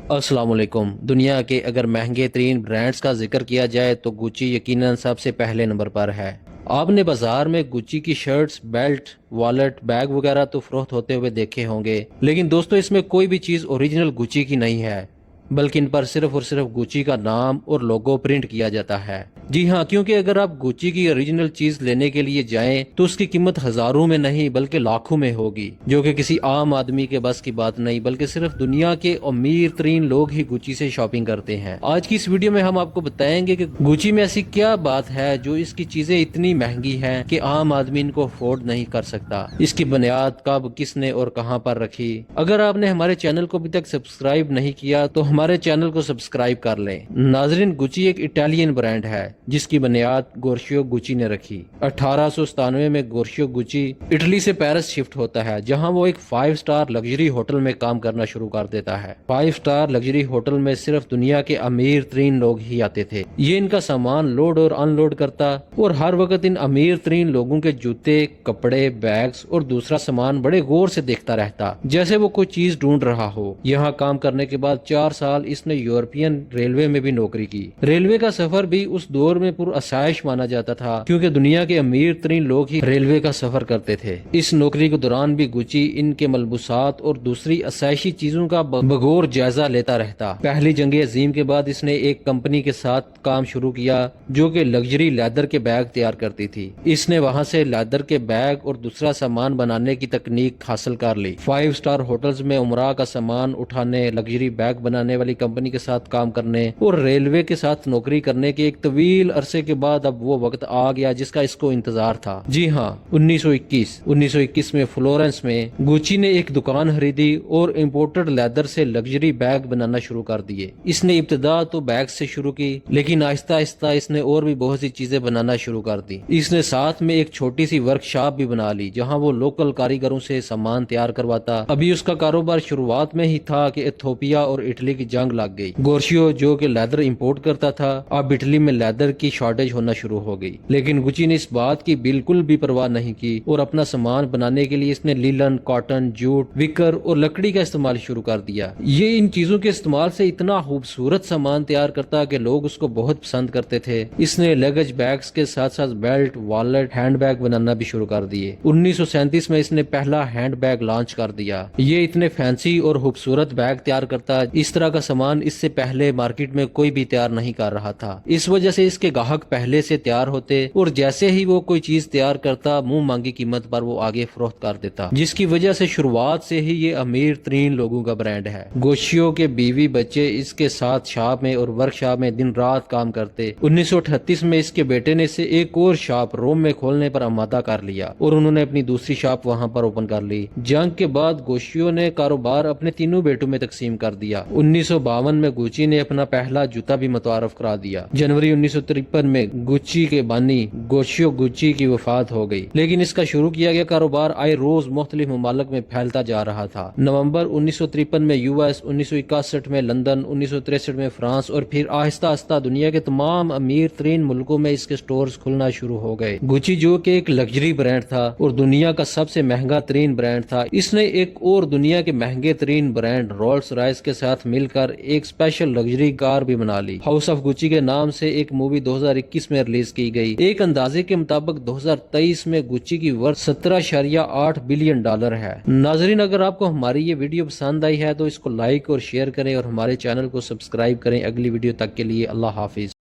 अस्सलाम वालेकुम। दुनिया के अगर महंगे तरीन ब्रांड्स का जिक्र किया जाए तो गुच्ची यकीनन सबसे पहले नंबर पर है। आपने बाजार में गुच्ची की शर्ट्स, बेल्ट, वॉलेट, बैग वगैरह तो फरोख्त होते हुए देखे होंगे, लेकिन दोस्तों इसमें कोई भी चीज़ ओरिजिनल गुच्ची की नहीं है, बल्कि इन पर सिर्फ और सिर्फ गुच्ची का नाम और लोगो प्रिंट किया जाता है। जी हाँ, क्योंकि अगर आप गुच्ची की ओरिजिनल चीज लेने के लिए जाएं तो उसकी कीमत हजारों में नहीं बल्कि लाखों में होगी, जो कि किसी आम आदमी के बस की बात नहीं, बल्कि सिर्फ दुनिया के अमीर तरीन लोग ही गुच्ची से शॉपिंग करते हैं। आज की इस वीडियो में हम आपको बताएंगे कि गुच्ची में ऐसी क्या बात है जो इसकी चीजें इतनी महंगी हैं कि आम आदमी इनको अफोर्ड नहीं कर सकता। इसकी बुनियाद कब, किसने और कहां पर रखी। अगर आपने हमारे चैनल को अभी तक सब्सक्राइब नहीं किया तो हमारे चैनल को सब्सक्राइब कर लें। नाजरीन, गुच्ची एक इटालियन ब्रांड है जिसकी बुनियाद गोर्शियो गुच्ची ने रखी। 1897 में गोर्शियो गुच्ची इटली से पेरिस शिफ्ट होता है, जहां वो एक 5 स्टार लग्जरी होटल में काम करना शुरू कर देता है। 5 स्टार लग्जरी होटल में सिर्फ दुनिया के अमीर तरीन लोग ही आते थे। ये इनका सामान लोड और अनलोड करता और हर वक्त इन अमीर तरीन लोगों के जूते, कपड़े, बैग्स और दूसरा सामान बड़े गौर से देखता रहता, जैसे वो कोई चीज ढूंढ रहा हो। यहाँ काम करने के बाद 4 साल इसने यूरोपियन रेलवे में भी नौकरी की। रेलवे का सफर भी उस दौर में पुरअसाइश माना जाता था, क्योंकि दुनिया के अमीर तरीन लोग ही रेलवे का सफर करते थे। इस नौकरी के दौरान भी गुच्ची इनके मलबूसात और दूसरी असाइशी चीजों का बगौर जायजा लेता रहता। पहली जंग अजीम के बाद इसने एक कंपनी के साथ काम शुरू किया जो कि लग्जरी लेदर के बैग तैयार करती थी। इसने वहां से लेदर के बैग और दूसरा सामान बनाने की तकनीक हासिल कर ली। 5 स्टार होटल्स में उमरा का सामान उठाने, लग्जरी बैग बनाने वाली कंपनी के साथ काम करने और रेलवे के साथ नौकरी करने के एक तवील अरसे के बाद अब वो वक्त आ गया जिसका इसको इंतजार था। जी हाँ, 1921 में फ्लोरेंस में गुच्ची ने एक दुकान खरीदी और इम्पोर्टेड लेदर से लग्जरी बैग बनाना शुरू कर दिए। इसने इब्तिदा तो बैग से शुरू की, लेकिन आहिस्ता आहिस्ता इसने और भी बहुत सी चीजें बनाना शुरू कर दी। इसने साथ में एक छोटी सी वर्कशॉप भी बना ली जहाँ वो लोकल कारीगरों से सामान तैयार करवाता। अभी उसका कारोबार शुरुआत में ही था कि इथियोपिया और इटली की जंग लग गई। गोर्शियो जो कि लेदर इंपोर्ट करता था, अब इटली में लेदर की शॉर्टेज होना शुरू हो गई, लेकिन गुच्ची ने इस बात की बिल्कुल भी परवाह नहीं की और अपना सामान बनाने के लिए इसने लीलन, कॉटन, जूट, विकर और लकड़ी का इस्तेमाल शुरू कर दिया। ये इन चीजों के इस्तेमाल से इतना खूबसूरत सामान तैयार करता कि लोग उसको बहुत पसंद करते थे। इसने लगेज बैग्स के साथ साथ बेल्ट, वॉलेट, हैंड बैग बनाना भी शुरू कर दिए। 1937 में इसने पहला हैंड बैग लॉन्च कर दिया। ये इतने फैंसी और खूबसूरत बैग तैयार करता, इस तरह का सामान इससे पहले मार्केट में कोई भी तैयार नहीं कर रहा था। इस वजह से इसके ग्राहक पहले से तैयार होते और जैसे ही वो कोई चीज तैयार करता मुंह मांगी कीमत पर वो आगे फरोख्त कर देता, जिसकी वजह से शुरुआत से ही ये अमीर तरीन लोगों का ब्रांड है। गोशियो के बीवी बच्चे इसके साथ शॉप में और वर्कशॉप में दिन रात काम करते। 1938 में इसके बेटे ने इसे एक और शॉप रोम में खोलने पर आमादा कर लिया और उन्होंने अपनी दूसरी शॉप वहां पर ओपन कर ली। जंग के बाद गोशियो ने कारोबार अपने तीनों बेटों में तकसीम कर दिया। 1952 में गुच्ची ने अपना पहला जूता भी मुतारफ करा दिया। जनवरी 1953 में गुच्ची के बानी गोशियो गुच्ची की वफात हो गई, लेकिन इसका शुरू किया गया कारोबार आए रोज मुख्तलिफ ममालिक में फैलता जा रहा था। नवंबर 1953 में यूएस, 1961 में लंदन, 1963 में फ्रांस और फिर आहिस्ता आहिस्ता दुनिया के तमाम अमीर तरीन मुल्कों में इसके स्टोर्स खुलना शुरू हो गए। गुच्ची जो कि एक लग्जरी ब्रांड था और दुनिया का सबसे महंगा तरीन ब्रांड था, इसने एक और दुनिया के महंगे तरीन ब्रांड रोल्स रॉयस के साथ मिलकर एक स्पेशल लग्जरी कार भी बना ली। हाउस ऑफ गुच्ची के नाम से एक मूवी 2021 में रिलीज की गई। एक अंदाजे के मुताबिक 2023 में गुच्ची की वर्थ 17.8 बिलियन डॉलर है। नाजरीन, अगर आपको हमारी ये वीडियो पसंद आई है तो इसको लाइक और शेयर करें और हमारे चैनल को सब्सक्राइब करें। अगली वीडियो तक के लिए अल्लाह हाफिज।